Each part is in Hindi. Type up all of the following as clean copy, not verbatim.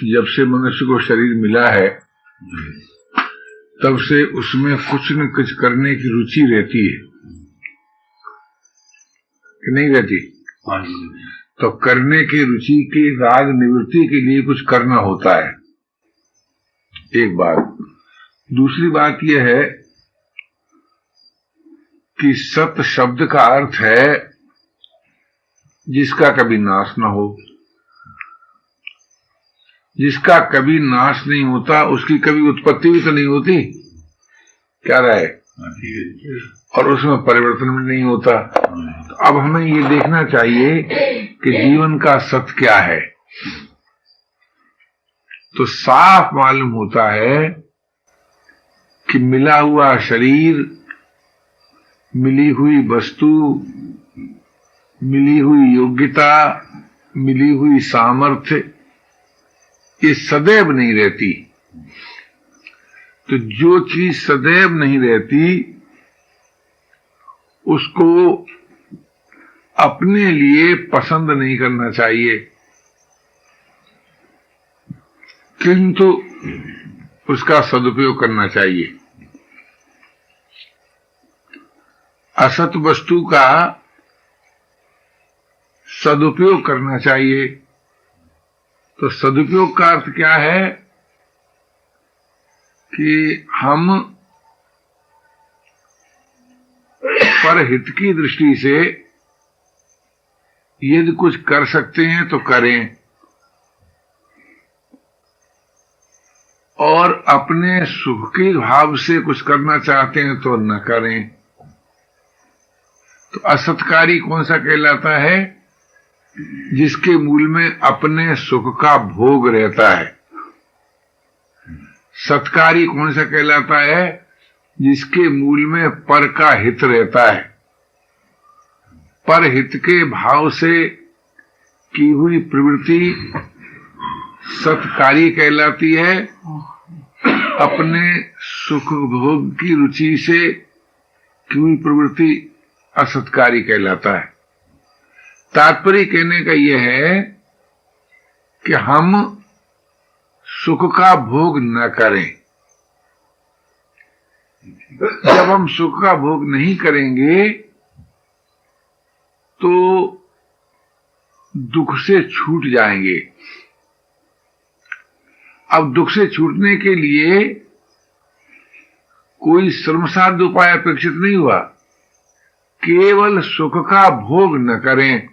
जब से मनुष्य को शरीर मिला है तब से उसमें कुछ न कुछ करने की रुचि रहती है कि नहीं रहती? तो करने की रुचि की राग निवृत्ति के लिए कुछ करना होता है, एक बात। दूसरी बात यह है कि सत शब्द का अर्थ है जिसका कभी नाश न हो। जिसका कभी नाश नहीं होता उसकी कभी उत्पत्ति भी तो नहीं होती, क्या राय? और उसमें परिवर्तन भी नहीं होता। तो अब हमें ये देखना चाहिए कि जीवन का सत्य क्या है। तो साफ मालूम होता है कि मिला हुआ शरीर, मिली हुई वस्तु, मिली हुई योग्यता, मिली हुई सामर्थ्य, ये सदैव नहीं रहती। तो जो चीज सदैव नहीं रहती उसको अपने लिए पसंद नहीं करना चाहिए, किंतु उसका सदुपयोग करना चाहिए। असत वस्तु का सदुपयोग करना चाहिए। तो सदुपयोग का अर्थ क्या है कि हम परहित की दृष्टि से यदि कुछ कर सकते हैं तो करें, और अपने सुख के भाव से कुछ करना चाहते हैं तो न करें। तो असत्कारी कौन सा कहलाता है? जिसके मूल में अपने सुख का भोग रहता है। सत्कारी कौन सा कहलाता है? जिसके मूल में पर का हित रहता है। पर हित के भाव से की हुई प्रवृत्ति सत्कारी कहलाती है। अपने सुख भोग की रुचि से की हुई प्रवृत्ति असत्कारी कहलाता है। तात्पर्य कहने का यह है कि हम सुख का भोग न करें। जब हम सुख का भोग नहीं करेंगे तो दुख से छूट जाएंगे। अब दुख से छूटने के लिए कोई श्रमसाध्य उपाय अपेक्षित नहीं हुआ, केवल सुख का भोग न करें।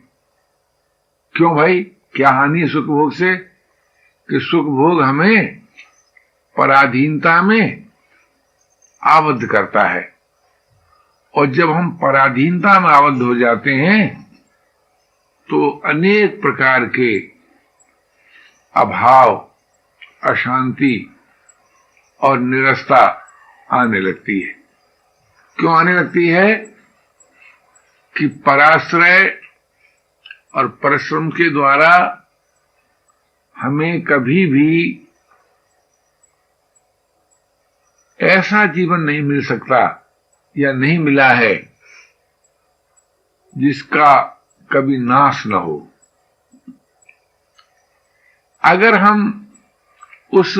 क्यों भाई, क्या हानि है सुख भोग से? कि सुख भोग हमें पराधीनता में आबद्ध करता है, और जब हम पराधीनता में आबद्ध हो जाते हैं तो अनेक प्रकार के अभाव, अशांति और निरस्ता आने लगती है। क्यों आने लगती है? कि पराश्रय और परिश्रम के द्वारा हमें कभी भी ऐसा जीवन नहीं मिल सकता या नहीं मिला है जिसका कभी नाश न हो। अगर हम उस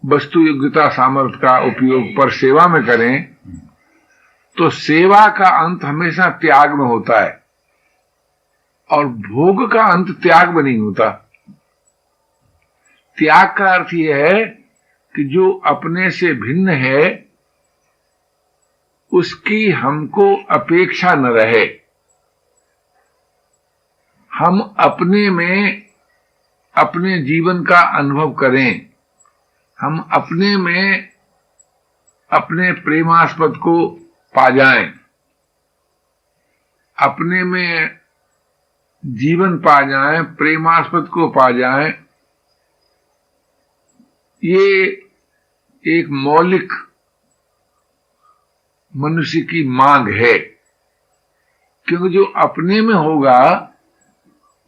वस्तु योग्यता सामर्थ्य का उपयोग पर सेवा में करें तो सेवा का अंत हमेशा त्याग में होता है, और भोग का अंत त्याग में नहीं होता। त्याग का अर्थ यह है कि जो अपने से भिन्न है उसकी हमको अपेक्षा न रहे। हम अपने में अपने जीवन का अनुभव करें, हम अपने में अपने प्रेमास्पद को पा जाएं, अपने में जीवन पा जाएं, प्रेमास्पद को पा जाएं। ये एक मौलिक मनुष्य की मांग है, क्योंकि जो अपने में होगा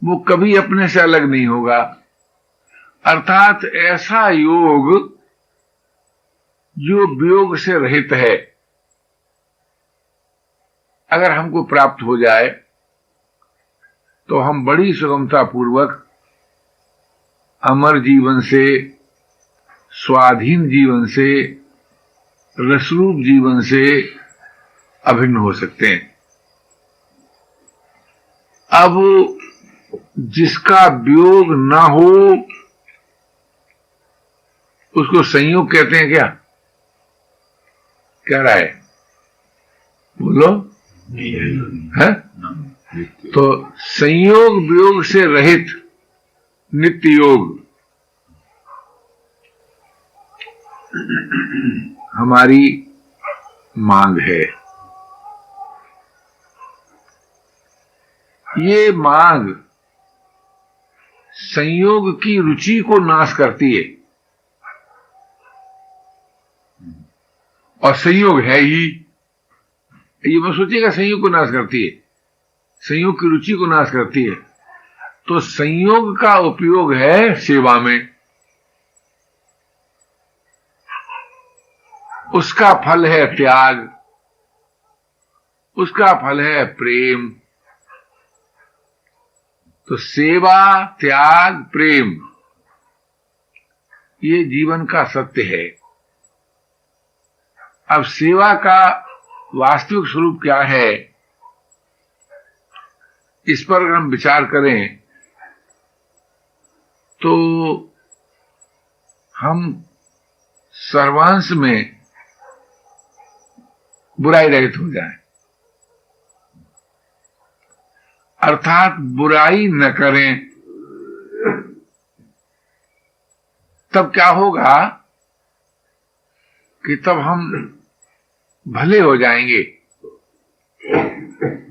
वो कभी अपने से अलग नहीं होगा। अर्थात ऐसा योग जो वियोग से रहित है, अगर हमको प्राप्त हो जाए तो हम बड़ी सुगमता पूर्वक अमर जीवन से, स्वाधीन जीवन से, रसरूप जीवन से अभिन्न हो सकते हैं। अब जिसका वियोग ना हो उसको संयोग कहते हैं क्या? क्या राय है? बोलो। है? तो संयोग वियोग से रहित नित्य योग हमारी मांग है। ये मांग संयोग की रुचि को नाश करती है, और संयोग है ही, ये मत सोचिएगा संयोग को नाश करती है, संयोग की रुचि को नाश करती है। तो संयोग का उपयोग है सेवा में, उसका फल है त्याग, उसका फल है प्रेम। तो सेवा, त्याग, प्रेम ये जीवन का सत्य है। अब सेवा का वास्तविक स्वरूप क्या है, इस पर अगर हम विचार करें तो हम सर्वांश में बुराई रहित हो जाएं, अर्थात बुराई न करें। तब क्या होगा कि तब हम भले हो जाएंगे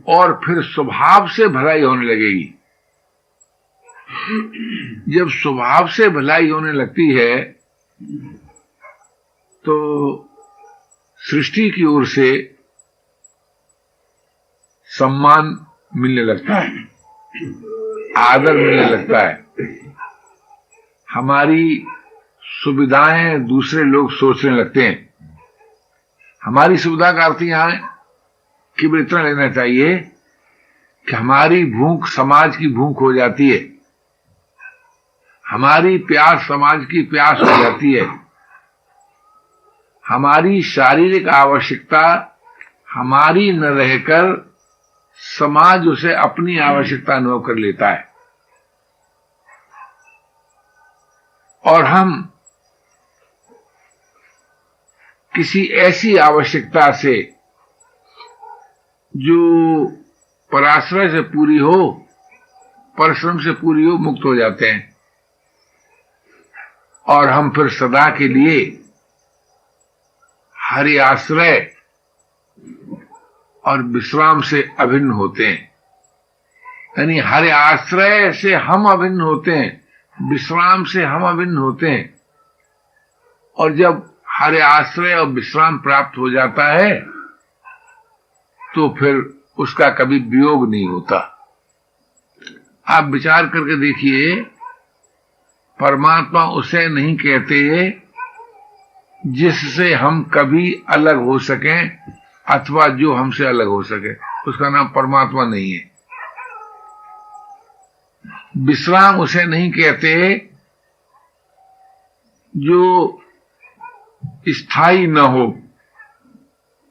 और फिर स्वभाव से भलाई होने लगेगी। जब स्वभाव से भलाई होने लगती है तो सृष्टि की ओर से सम्मान मिलने लगता है, आदर मिलने लगता है, हमारी सुविधाएं दूसरे लोग सोचने लगते हैं। हमारी सुविधा का अर्थ यहां है कि इतना लेना चाहिए कि हमारी भूख समाज की भूख हो जाती है, हमारी प्यास समाज की प्यास हो जाती है, हमारी शारीरिक आवश्यकता हमारी न रहकर समाज उसे अपनी आवश्यकता अनुभव कर लेता है, और हम किसी ऐसी आवश्यकता से जो पराश्रय से पूरी हो, परिश्रम से पूरी हो, मुक्त हो जाते हैं, और हम फिर सदा के लिए हरि आश्रय और विश्राम से अभिन्न होते हैं। यानी हरि आश्रय से हम अभिन्न होते हैं, विश्राम से हम अभिन्न होते हैं, और जब हरि आश्रय और विश्राम प्राप्त हो जाता है तो फिर उसका कभी वियोग नहीं होता। आप विचार करके देखिए, परमात्मा उसे नहीं कहते जिससे हम कभी अलग हो सकें अथवा जो हमसे अलग हो सके, उसका नाम परमात्मा नहीं है। विश्राम उसे नहीं कहते जो स्थायी न हो,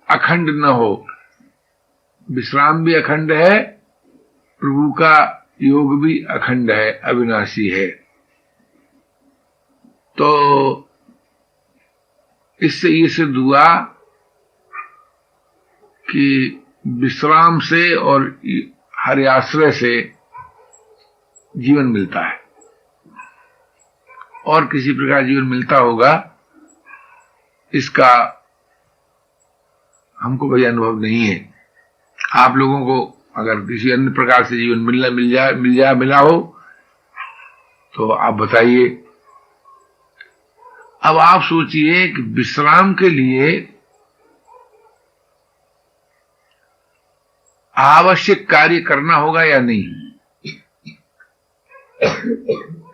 अखंड न हो। विश्राम भी अखंड है, प्रभु का योग भी अखंड है, अविनाशी है। तो इससे ये सिद्ध हुआ कि विश्राम से और हरि आश्रय से जीवन मिलता है, और किसी प्रकार जीवन मिलता होगा इसका हमको कोई अनुभव नहीं है। आप लोगों को अगर किसी अन्य प्रकार से जीवन मिला हो तो आप बताइए। अब आप सोचिए कि विश्राम के लिए आवश्यक कार्य करना होगा या नहीं?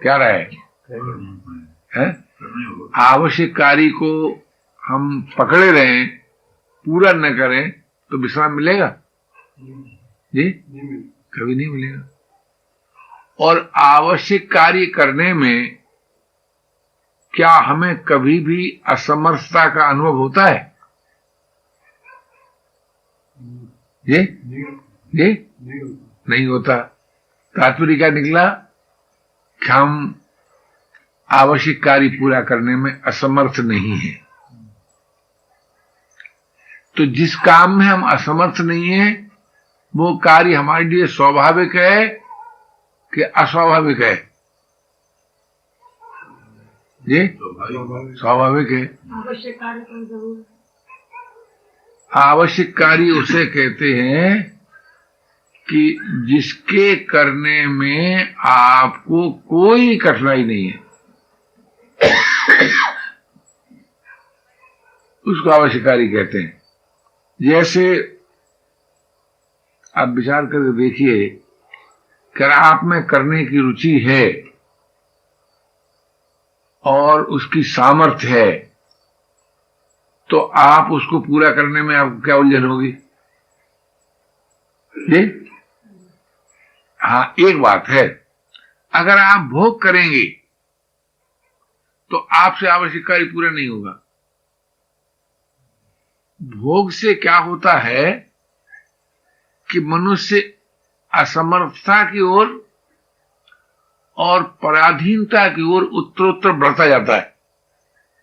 क्या राय है? आवश्यक कार्य को हम पकड़े रहें, पूरा न करें तो विश्राम मिलेगा जी? कभी नहीं मिलेगा। और आवश्यक कार्य करने में क्या हमें कभी भी असमर्थता का अनुभव होता है? ये नहीं होता। तात्पर्य क्या निकला कि हम आवश्यक कार्य पूरा करने में असमर्थ नहीं है। तो जिस काम में हम असमर्थ नहीं है वो कार्य हमारे लिए स्वाभाविक है कि अस्वाभाविक है? ये स्वाभाविक है। आवश्यक कार्य उसे कहते हैं कि जिसके करने में आपको कोई कठिनाई नहीं है, उसको आवश्यक कार्य कहते हैं। जैसे आप विचार करके देखिए कि आप में करने की रुचि है और उसकी सामर्थ्य है, तो आप उसको पूरा करने में आपको क्या उलझन होगी? ये हाँ, एक बात है, अगर आप भोग करेंगे तो आपसे आवश्यक कार्य पूरा नहीं होगा। भोग से क्या होता है कि मनुष्य असमर्थता की ओर और पराधीनता की ओर उत्तरोत्तर बढ़ता जाता है,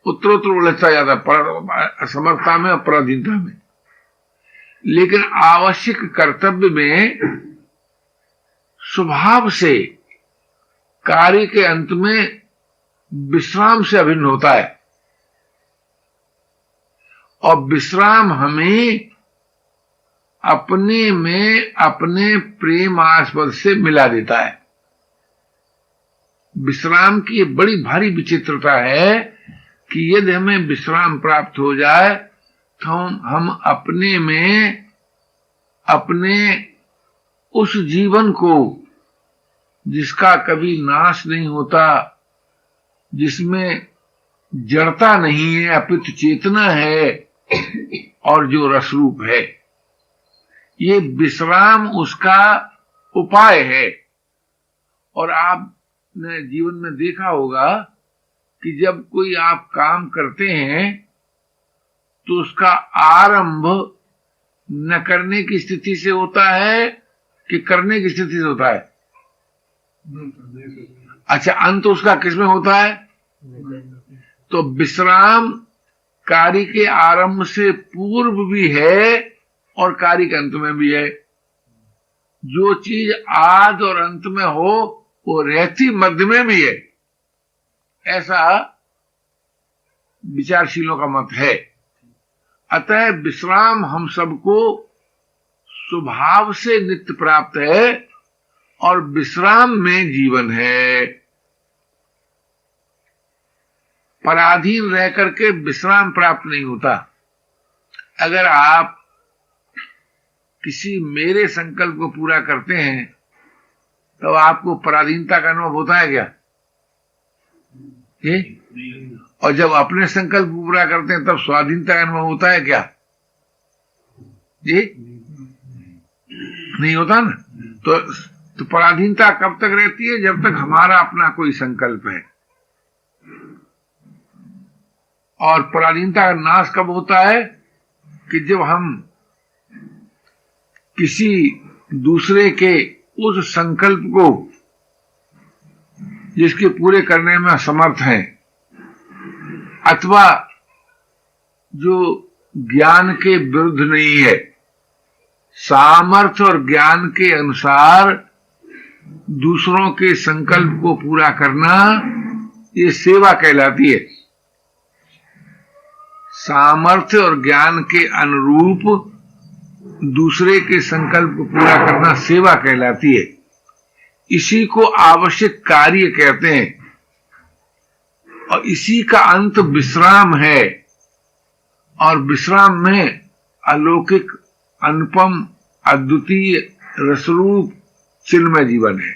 उत्तरोत्तर उलझता जाता है असमर्थता में और पराधीनता में। लेकिन आवश्यक कर्तव्य में स्वभाव से कार्य के अंत में विश्राम से अभिन्न होता है, और विश्राम हमें अपने में अपने प्रेमास्पद से मिला देता है। विश्राम की बड़ी भारी विचित्रता है कि यदि हमें विश्राम प्राप्त हो जाए तो हम अपने में अपने उस जीवन को जिसका कभी नाश नहीं होता, जिसमें जड़ता नहीं है अपितु चेतना है और जो रसरूप है, ये विश्राम उसका उपाय है। और आपने जीवन में देखा होगा कि जब कोई आप काम करते हैं तो उसका आरंभ न करने की स्थिति से होता है कि करने की स्थिति से होता है? अच्छा, अंत उसका किसमें होता है? तो विश्राम कार्य के आरंभ से पूर्व भी है और कार्य के अंत में भी है। जो चीज आद और अंत में हो वो रहती मध्य में भी है, ऐसा विचारशीलों का मत है। अतः विश्राम हम सबको स्वभाव से नित्य प्राप्त है और विश्राम में जीवन है। पराधीन रह करके विश्राम प्राप्त नहीं होता। अगर आप किसी मेरे संकल्प को पूरा करते हैं तो आपको पराधीनता का अनुभव होता है क्या? ये? और जब अपने संकल्प को पूरा करते हैं तब स्वाधीनता का अनुभव होता है क्या? ये नहीं होता ना। तो पराधीनता कब तक रहती है? जब तक हमारा अपना कोई संकल्प है। और पराधीनता का नाश कब होता है? कि जब हम किसी दूसरे के उस संकल्प को जिसके पूरे करने में असमर्थ हैं, अथवा जो ज्ञान के विरुद्ध नहीं है, सामर्थ्य और ज्ञान के अनुसार दूसरों के संकल्प को पूरा करना, ये सेवा कहलाती है। सामर्थ्य और ज्ञान के अनुरूप दूसरे के संकल्प को पूरा करना सेवा कहलाती है। इसी को आवश्यक कार्य कहते हैं और इसी का अंत विश्राम है। और विश्राम में अलौकिक, अनुपम, अद्वितीय, रसरूप चिन्मय जीवन है।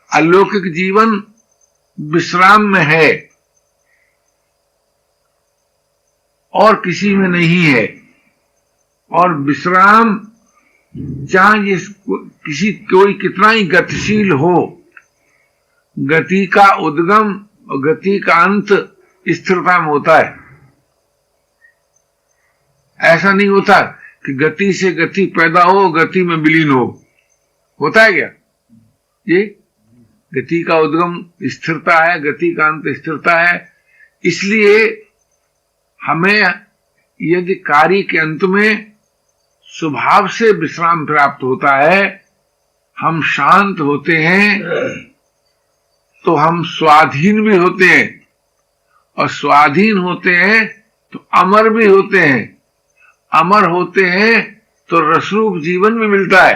अलौकिक जीवन विश्राम में है और किसी में नहीं है। और विश्राम चाहे कोई कितना ही गतिशील हो, गति का उद्गम और गति का अंत स्थिरता में होता है। ऐसा नहीं होता कि गति से गति पैदा हो, गति में विलीन हो। होता है क्या? ये गति का उद्गम स्थिरता है, गति का अंत स्थिरता है। इसलिए हमें यदि कार्य के अंत में स्वभाव से विश्राम प्राप्त होता है, हम शांत होते हैं, तो हम स्वाधीन भी होते हैं, और स्वाधीन होते हैं तो अमर भी होते हैं। अमर होते हैं तो रसरूप जीवन भी मिलता है।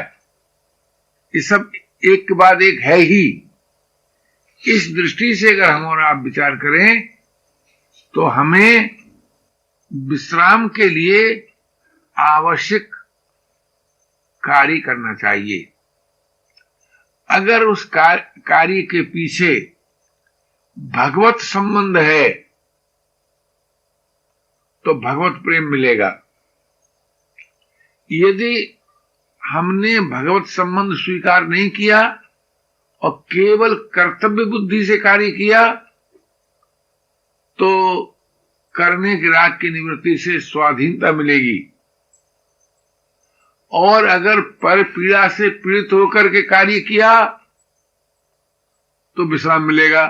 ये सब एक के बाद एक है ही। इस दृष्टि से अगर हम और आप विचार करें तो हमें विश्राम के लिए आवश्यक कार्य करना चाहिए। अगर उस कार्य के पीछे भगवत संबंध है तो भगवत प्रेम मिलेगा। यदि हमने भगवत संबंध स्वीकार नहीं किया और केवल कर्तव्य बुद्धि से कार्य किया, तो करने के राग की निवृत्ति से स्वाधीनता मिलेगी। और अगर पर पीड़ा से पीड़ित होकर के कार्य किया तो विश्राम मिलेगा।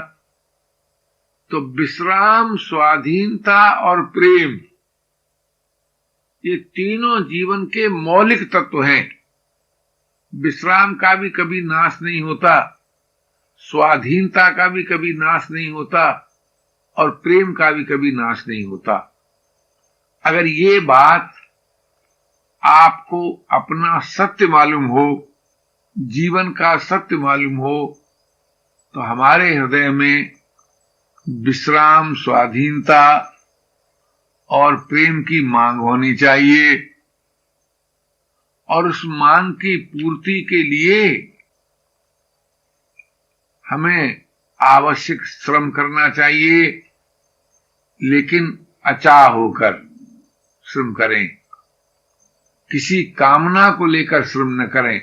तो विश्राम, स्वाधीनता और प्रेम, ये तीनों जीवन के मौलिक तत्व हैं। विश्राम का भी कभी नाश नहीं होता, स्वाधीनता का भी कभी नाश नहीं होता, और प्रेम का भी कभी नाश नहीं होता। अगर ये बात आपको अपना सत्य मालूम हो, जीवन का सत्य मालूम हो, तो हमारे हृदय में विश्राम, स्वाधीनता और प्रेम की मांग होनी चाहिए। और उस मांग की पूर्ति के लिए हमें आवश्यक श्रम करना चाहिए, लेकिन अचाह होकर श्रम करें। किसी कामना को लेकर श्रम न करें,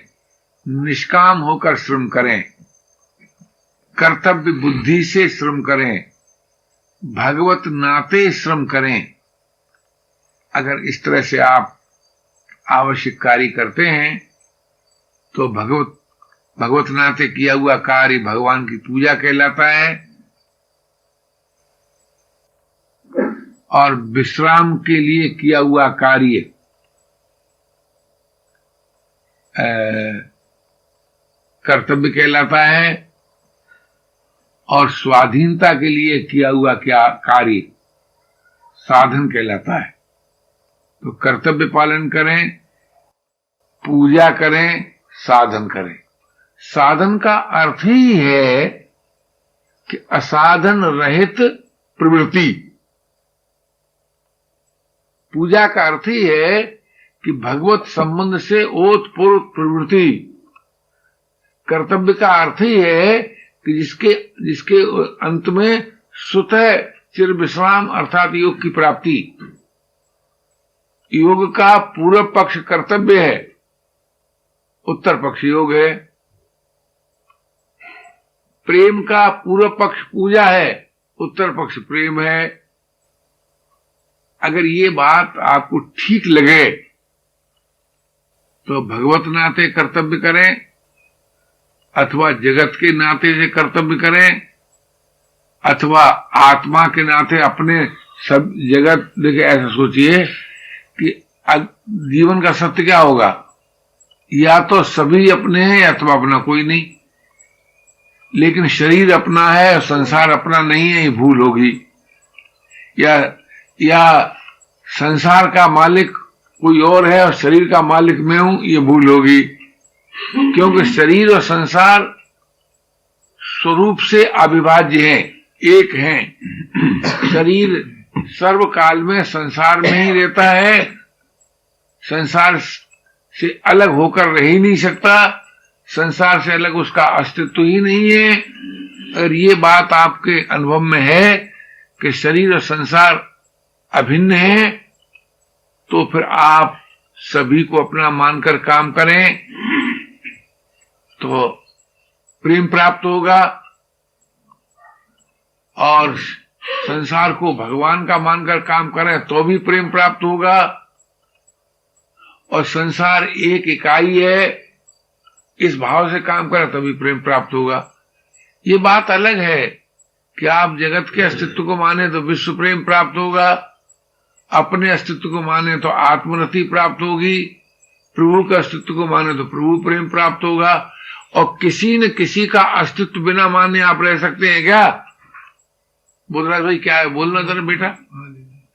निष्काम होकर श्रम करें, कर्तव्य बुद्धि से श्रम करें, भगवत नाते श्रम करें। अगर इस तरह से आप आवश्यक कार्य करते हैं तो भगवत नाते किया हुआ कार्य भगवान की पूजा कहलाता है। और विश्राम के लिए किया हुआ कार्य कर्तव्य कहलाता है, और स्वाधीनता के लिए किया हुआ क्या कार्य साधन कहलाता है। तो कर्तव्य पालन करें, पूजा करें, साधन करें। साधन का अर्थ ही है कि असाधन रहित प्रवृत्ति। पूजा का अर्थ ही है कि भगवत संबंध से ओतप्रोत प्रवृत्ति। कर्तव्य का अर्थ ही है कि जिसके अंत में स्वतः चिर विश्राम अर्थात योग की प्राप्ति। योग का पूर्व पक्ष कर्तव्य है, उत्तर पक्ष योग है। प्रेम का पूर्व पक्ष पूजा है, उत्तर पक्ष प्रेम है। अगर ये बात आपको ठीक लगे तो भगवत नाते कर्तव्य करें, अथवा जगत के नाते से कर्तव्य करें, अथवा आत्मा के नाते अपने सब जगत। देखिए, ऐसा सोचिए कि जीवन का सत्य क्या होगा, या तो सभी अपने हैं अथवा अपना कोई नहीं। लेकिन शरीर अपना है और संसार अपना नहीं है, ये भूल होगी। या संसार का मालिक कोई और है और शरीर का मालिक मैं हूं, ये भूल होगी। क्योंकि शरीर और संसार स्वरूप से अविभाज्य हैं, एक हैं। शरीर सर्वकाल में संसार में ही रहता है, संसार से अलग होकर रह ही नहीं सकता, संसार से अलग उसका अस्तित्व ही नहीं है। अगर ये बात आपके अनुभव में है कि शरीर और संसार अभिन्न है, तो फिर आप सभी को अपना मानकर काम करें तो प्रेम प्राप्त होगा। और संसार को भगवान का मानकर काम करें तो भी प्रेम प्राप्त होगा, और संसार एक इकाई है इस भाव से काम करें तभी प्रेम प्राप्त होगा। ये बात अलग है कि आप जगत के अस्तित्व को माने तो विश्व प्रेम प्राप्त होगा, अपने अस्तित्व को माने तो आत्मरति प्राप्त होगी, प्रभु के अस्तित्व को माने तो प्रभु प्रेम प्राप्त होगा। और किसी न किसी का अस्तित्व बिना माने आप रह सकते हैं क्या? बोधराज भाई क्या है, बोलना जरा बेटा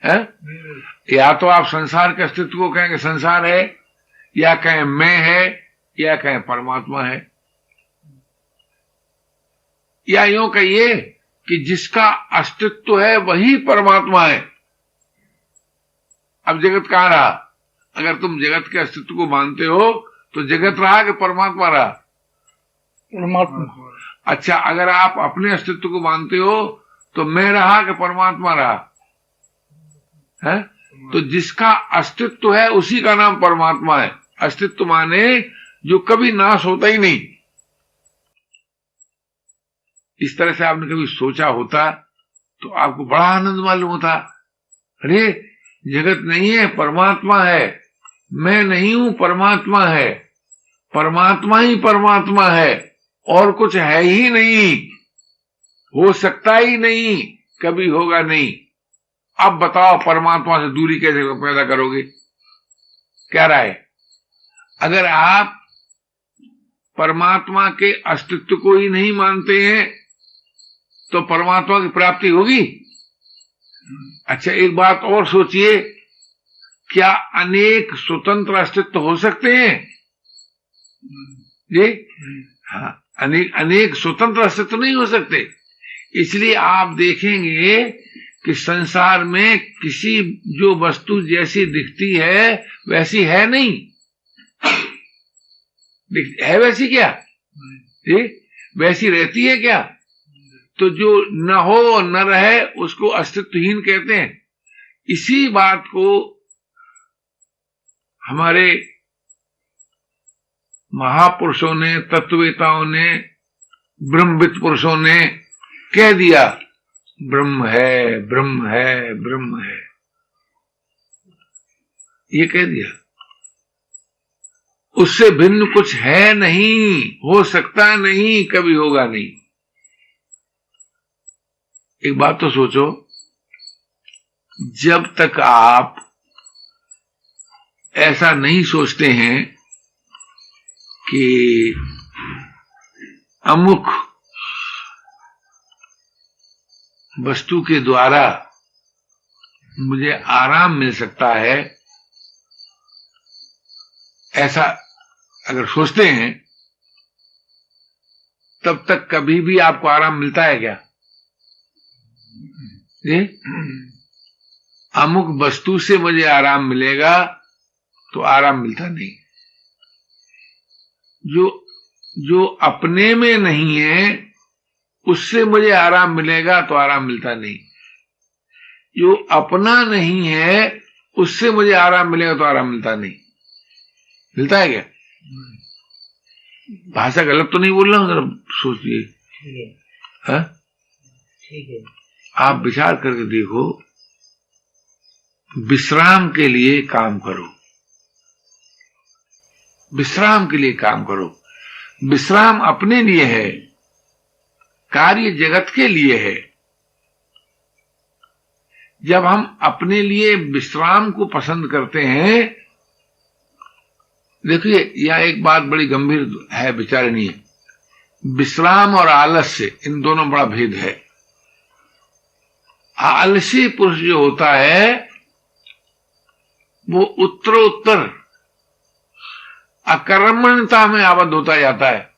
है? या तो आप संसार के अस्तित्व को कहेंगे संसार है, या कहें मैं है, या कहें परमात्मा है, या यूं कहिए कि जिसका अस्तित्व है वही परमात्मा है। अब जगत कहां रहा? अगर तुम जगत के अस्तित्व को मानते हो तो जगत रहा कि परमात्मा रहा? परमात्मा। अच्छा, अगर आप अपने अस्तित्व को मानते हो तो मैं रहा कि परमात्मा रहा है? तो जिसका अस्तित्व है उसी का नाम परमात्मा है। अस्तित्व माने जो कभी नाश होता ही नहीं। इस तरह से आपने कभी सोचा होता तो आपको बड़ा आनंद मालूम होता। अरे जगत नहीं है, परमात्मा है, मैं नहीं हूं, परमात्मा है, परमात्मा ही परमात्मा है, और कुछ है ही नहीं, हो सकता ही नहीं, कभी होगा नहीं। अब बताओ परमात्मा से दूरी कैसे पैदा करोगे? क्या राय? अगर आप परमात्मा के अस्तित्व को ही नहीं मानते हैं तो परमात्मा की प्राप्ति होगी? अच्छा, एक बात और सोचिए, क्या अनेक स्वतंत्र अस्तित्व हो सकते हैं? जी हाँ, अनेक स्वतंत्र अस्तित्व नहीं हो सकते। इसलिए आप देखेंगे कि संसार में किसी जो वस्तु जैसी दिखती है वैसी है नहीं। है वैसी क्या? जी, वैसी रहती है क्या? तो जो न हो न रहे उसको अस्तित्वहीन कहते हैं। इसी बात को हमारे महापुरुषों ने, तत्ववेताओं ने, ब्रह्मविद पुरुषों ने कह दिया, ब्रह्म है, ब्रह्म है, ब्रह्म है, ये कह दिया। उससे भिन्न कुछ है नहीं, हो सकता नहीं, कभी होगा नहीं। एक बात तो सोचो, जब तक आप ऐसा नहीं सोचते हैं कि अमुक वस्तु के द्वारा मुझे आराम मिल सकता है, ऐसा अगर सोचते हैं, तब तक कभी भी आपको आराम मिलता है क्या? जी? अमुक वस्तु से मुझे आराम मिलेगा तो आराम मिलता नहीं। जो अपने में नहीं है उससे मुझे आराम मिलेगा तो आराम मिलता नहीं। जो अपना नहीं है उससे मुझे आराम मिलेगा तो आराम मिलता नहीं। मिलता है क्या? भाषा गलत तो नहीं बोल रहा हूं? जरा सोचिए। ठीक है। आप विचार करके देखो, विश्राम के लिए काम करो, विश्राम के लिए काम करो। विश्राम अपने लिए है, कार्य जगत के लिए है। जब हम अपने लिए विश्राम को पसंद करते हैं, देखिए यह एक बात बड़ी गंभीर है, विचारणीय। विश्राम और आलस्य, इन दोनों बड़ा भेद है। आलसी पुरुष जो होता है वो उत्तरोत्तर अकर्मण्यता में आबद्ध होता जाता है,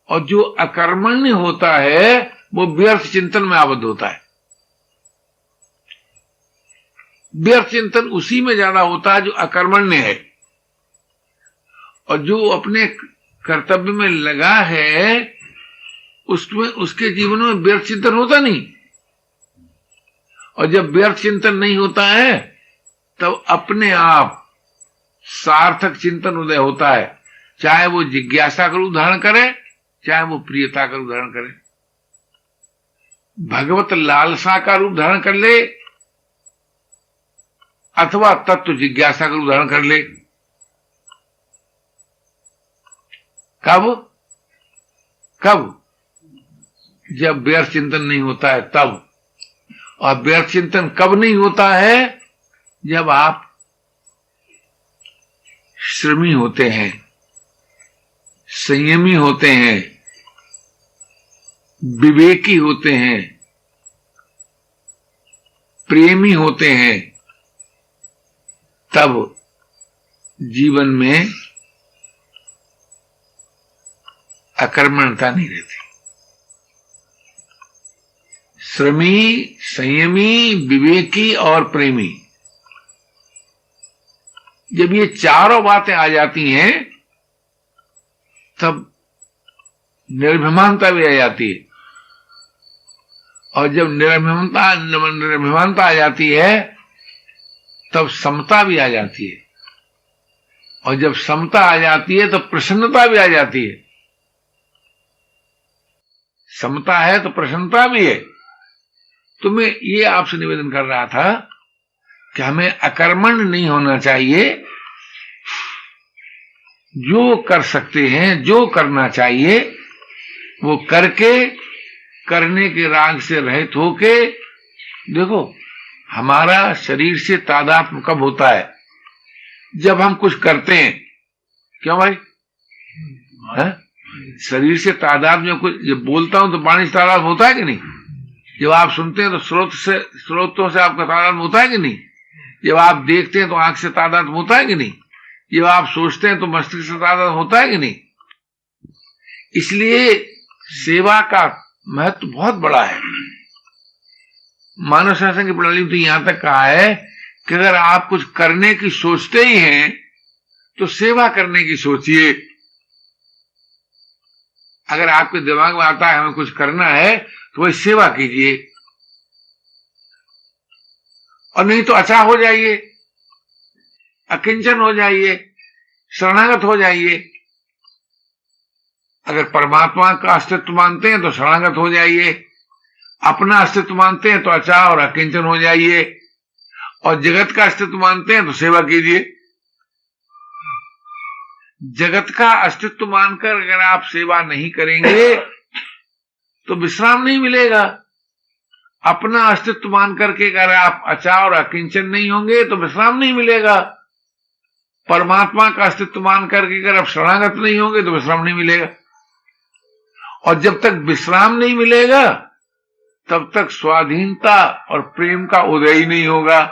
और जो अकर्मण्य होता है वो व्यर्थ चिंतन में आबद्ध होता है। व्यर्थ चिंतन उसी में ज्यादा होता है जो अकर्मण्य है, और जो अपने कर्तव्य में लगा है उसमें, उसके जीवन में व्यर्थ चिंतन होता नहीं। और जब व्यर्थ चिंतन नहीं होता है तब अपने आप सार्थक चिंतन उदय होता है, चाहे वो जिज्ञासा का रूप धारण करे, चाहे वो प्रियता का रूप धारण करे। भगवत लालसा का रूप धारण कर ले अथवा तत्व जिज्ञासा का रूप धारण कर ले। कब कब? जब व्यर्थ चिंतन नहीं होता है तब। और व्यर्थ चिंतन कब नहीं होता है? जब आप श्रमी होते हैं, संयमी होते हैं, विवेकी होते हैं, प्रेमी होते हैं, तब जीवन में अकर्मण्यता नहीं रहती। श्रमी, संयमी, विवेकी और प्रेमी, जब ये चारों बातें आ जाती हैं तब निर्भिमानता भी आ जाती है। और जब निर्भिमानता आ जाती है तब समता भी आ जाती है। और जब समता आ जाती है तो प्रसन्नता भी आ जाती है। समता है तो प्रसन्नता भी है। तो मैं ये आपसे निवेदन कर रहा था कि हमें अकर्मण्य नहीं होना चाहिए। जो कर सकते हैं, जो करना चाहिए वो करके, करने के राग से रहित होके। देखो, हमारा शरीर से तादात्म्य कब होता है? जब हम कुछ करते हैं। क्यों भाई? शरीर से तादात्म्य में कुछ, जब बोलता हूं तो वाणी से तादात्म्य होता है कि नहीं? जब आप सुनते हैं तो स्रोतों से आपका तादात्म्य होता है कि नहीं? जब आप देखते हैं तो आंख से तादात्म्य होता है कि नहीं? जब आप सोचते हैं तो मस्तिष्क से तादात्म्य होता है कि नहीं? इसलिए सेवा का महत्व बहुत बड़ा है। मानव शासन की प्रणाली में तो यहां तक कहा है कि अगर आप कुछ करने की सोचते ही हैं तो सेवा करने की सोचिए। अगर आपके दिमाग में आता है हमें कुछ करना है तो वही सेवा कीजिए, और नहीं तो अच्छा हो जाइए, अकिंचन हो जाइए, शरणागत हो जाइए। अगर परमात्मा का अस्तित्व मानते हैं तो शरणागत हो जाइए, अपना अस्तित्व मानते हैं तो अच्छा और अकिंचन हो जाइए, और जगत का अस्तित्व मानते हैं तो सेवा कीजिए। जगत का अस्तित्व मानकर अगर आप सेवा नहीं करेंगे तो विश्राम नहीं मिलेगा। अपना अस्तित्व मान करके अगर आप अच्छा और अकिंचन नहीं होंगे तो विश्राम नहीं मिलेगा। परमात्मा का अस्तित्व मान करके अगर आप शरणागत नहीं होंगे तो विश्राम नहीं मिलेगा। और जब तक विश्राम नहीं मिलेगा तब तक स्वाधीनता और प्रेम का उदय ही नहीं होगा।